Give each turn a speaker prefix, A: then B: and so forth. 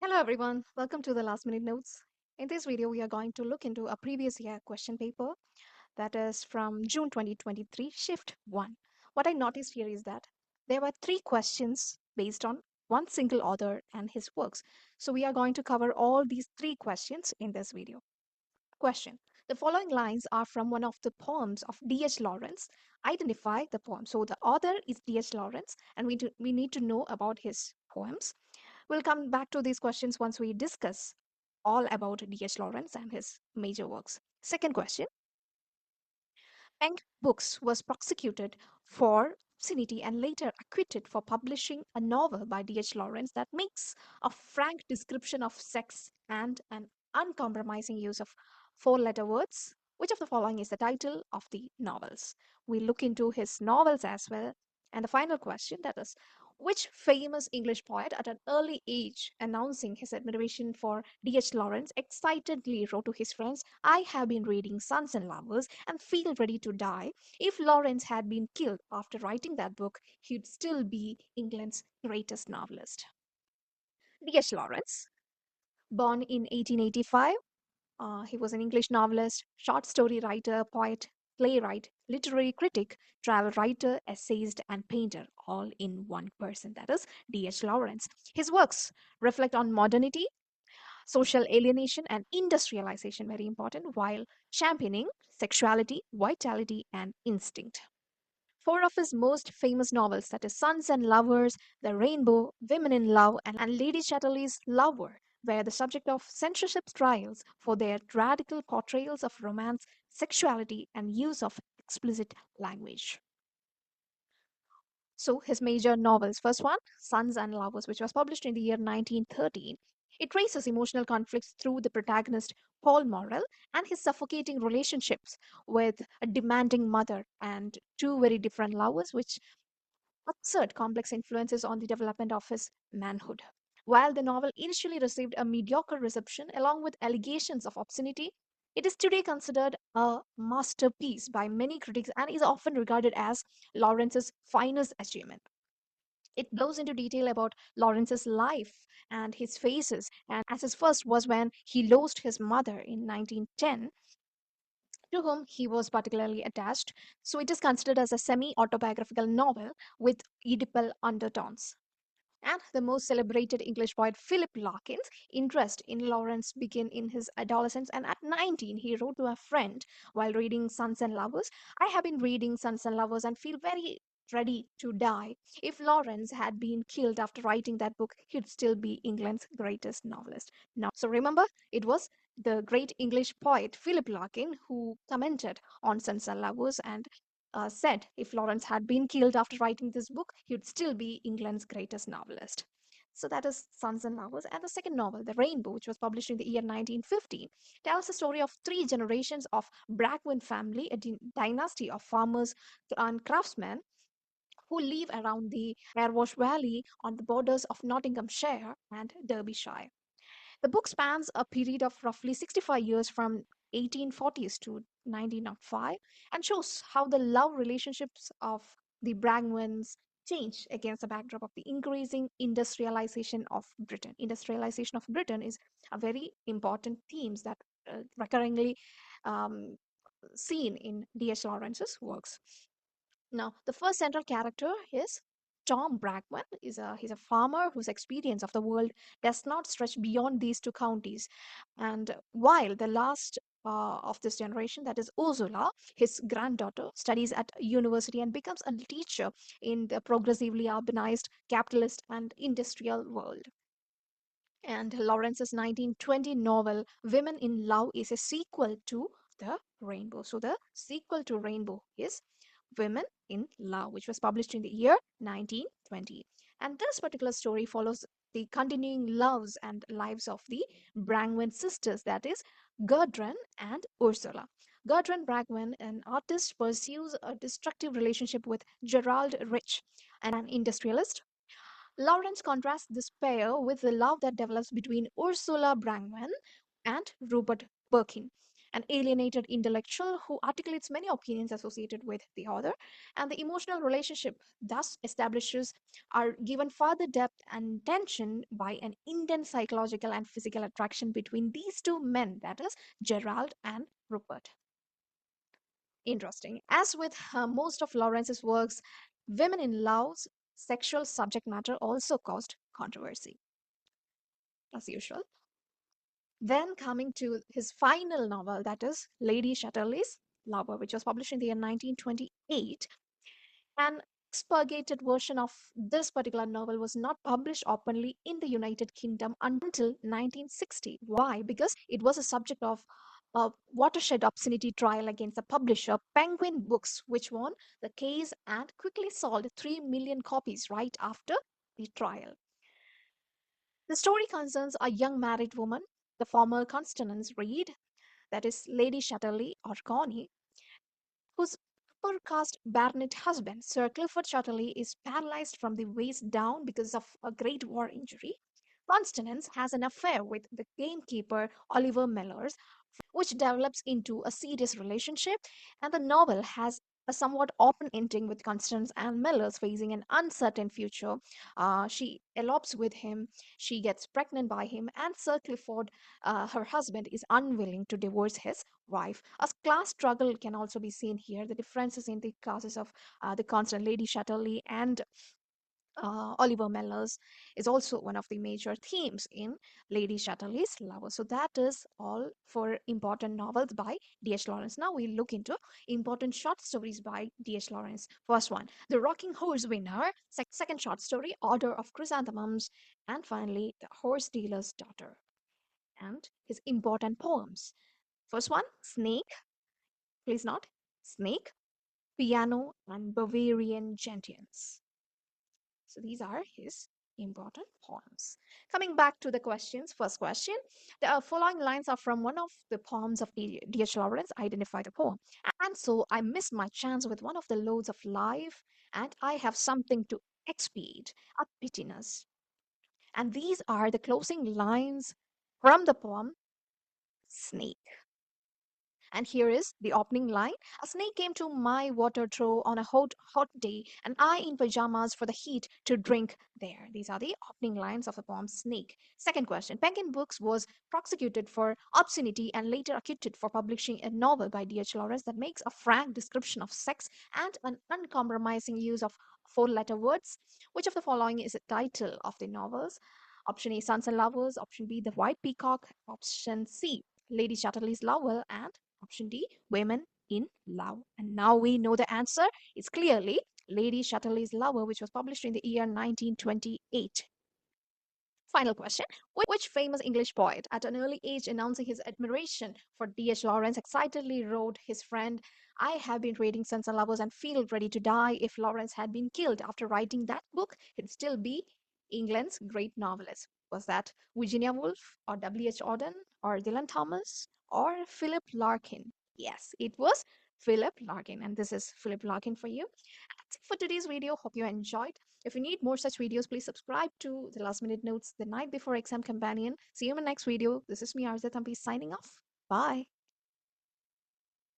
A: Hello everyone, welcome to the last minute notes. In this video, we are going to look into a previous year question paper that is from June 2023, Shift 1. What I noticed here is that there were three questions based on one single author and his works. So we are going to cover all these three questions in this video. Question. The following lines are from one of the poems of D.H. Lawrence. Identify the poem. So the author is D.H. Lawrence and we need to know about his poems. We'll come back to these questions once we discuss all about D.H. Lawrence and his major works. Second question. Penk Books was prosecuted for obscenity and later acquitted for publishing a novel by D.H. Lawrence that makes a frank description of sex and an uncompromising use of four-letter words. Which of the following is the title of the novels? We look into his novels as well. And the final question, that is, which famous English poet at an early age announcing his admiration for D.H. Lawrence excitedly wrote to his friends, I have been reading Sons and Lovers and feel ready to die. If Lawrence had been killed after writing that book, he'd still be England's greatest novelist. D.H. Lawrence, born in 1885, he was an English novelist, short story writer, poet, playwright, literary critic, travel writer, essayist, and painter, all in one person. That is D.H. Lawrence. His works reflect on modernity, social alienation, and industrialization, very important, while championing sexuality, vitality, and instinct. Four of his most famous novels, that is Sons and Lovers, The Rainbow, Women in Love, and Lady Chatterley's Lover, were the subject of censorship trials for their radical portrayals of romance, sexuality, and use of explicit language. So, his major novels, first one, Sons and Lovers, which was published in the year 1913. It traces emotional conflicts through the protagonist Paul Morrell and his suffocating relationships with a demanding mother and two very different lovers, which assert complex influences on the development of his manhood. While the novel initially received a mediocre reception along with allegations of obscenity, it is today considered a masterpiece by many critics and is often regarded as Lawrence's finest achievement. It goes into detail about Lawrence's life and his phases, and as his first was when he lost his mother in 1910, to whom he was particularly attached. So it is considered as a semi autobiographical novel with Oedipal undertones. And the most celebrated English poet Philip Larkin's interest in Lawrence began in his adolescence, and at 19, he wrote to a friend while reading Sons and Lovers, I have been reading Sons and Lovers and feel very ready to die. If Lawrence had been killed after writing that book, he'd still be England's greatest novelist. Now, so remember, it was the great English poet Philip Larkin who commented on Sons and Lovers and said if Lawrence had been killed after writing this book, he would still be England's greatest novelist. So that is Sons and Lovers. And the second novel, The Rainbow, which was published in the year 1915, tells the story of three generations of Bragwin family, a dynasty of farmers and craftsmen who live around the Airwash Valley on the borders of Nottinghamshire and Derbyshire. The book spans a period of roughly 65 years from 1840s to 1905 and shows how the love relationships of the Brangwens change against the backdrop of the increasing industrialization of Britain. Industrialization of Britain is a very important theme that recurringly um, seen in D.H. Lawrence's works. Now, the first central character is Tom Bragman. He's a farmer whose experience of the world does not stretch beyond these two counties. And while the last of this generation, that is Ursula, his granddaughter, studies at university and becomes a teacher in the progressively urbanized capitalist and industrial world. And Lawrence's 1920 novel Women in Love is a sequel to The Rainbow. So the sequel to Rainbow is Women in Love, which was published in the year 1920. And this particular story follows the continuing loves and lives of the Brangwen sisters, that is, Gudrun and Ursula. Gudrun Bragwen, an artist, pursues a destructive relationship with Gerald Rich, an industrialist. Lawrence contrasts this pair with the love that develops between Ursula Brangwen and Rupert Birkin. an alienated intellectual who articulates many opinions associated with the author, and the emotional relationship thus establishes are given further depth and tension by an intense psychological and physical attraction between these two men, that is, Gerald and Rupert. Interesting. As with most of Lawrence's works, women in love's sexual subject matter also caused controversy, as usual. Then coming to his final novel, that is Lady Chatterley's Lover, which was published in the year 1928. An expurgated version of this particular novel was not published openly in the United Kingdom until 1960. Why? Because it was a subject of a watershed obscenity trial against the publisher Penguin Books, which won the case and quickly sold 3 million copies right after the trial. The story concerns a young married woman, the former Constance Reed, that is Lady Chatterley or Connie, whose upper caste baronet husband, Sir Clifford Chatterley, is paralyzed from the waist down because of a Great War injury. Constance has an affair with the gamekeeper Oliver Mellors, which develops into a serious relationship, and the novel has a somewhat open ending with Constance and Mellors facing an uncertain future. She elopes with him, she gets pregnant by him, and Sir Clifford, her husband, is unwilling to divorce his wife. A class struggle can also be seen here. The differences in the classes of the constant Lady Chatterley and Oliver Mellors is also one of the major themes in Lady Chatterley's Lover. So that is all for important novels by D.H. Lawrence. Now we look into important short stories by D.H. Lawrence. First one, The Rocking Horse Winner. Second short story, Order of Chrysanthemums. And finally, The Horse Dealer's Daughter. And his important poems. First one, Snake. Please note, Snake, Piano, and Bavarian Gentians. So these are his important poems. Coming back to the questions, first question. The following lines are from one of the poems of D.H. Lawrence. Identify the poem. And so I missed my chance with one of the loads of life, and I have something to expiate, a bitterness. And these are the closing lines from the poem Snake. And here is the opening line. A snake came to my water trough on a hot day, and I in pajamas for the heat to drink there. These are the opening lines of the poem Snake. Second question. Penguin Books was prosecuted for obscenity and later acquitted for publishing a novel by D.H. Lawrence that makes a frank description of sex and an uncompromising use of four-letter words. Which of the following is the title of the novels? Option A, Sons and Lovers. Option B, The White Peacock. Option C, Lady Chatterley's Lover. And option D, Women in Love. And now we know the answer is clearly Lady Chatterley's Lover, which was published in the year 1928. Final question. Which famous English poet, at an early age announcing his admiration for D.H. Lawrence, excitedly wrote his friend, I have been reading Sons and Lovers and feel ready to die. If Lawrence had been killed after writing that book, he'd still be England's great novelist. Was that Virginia Woolf or W.H. Auden or Dylan Thomas or Philip Larkin? Yes, it was Philip Larkin. And this is Philip Larkin for you. That's it for today's video. Hope you enjoyed. If you need more such videos, please subscribe to the Last Minute Notes, the Night Before Exam Companion. See you in my next video. This is me, Arzat Ampi, signing off. Bye.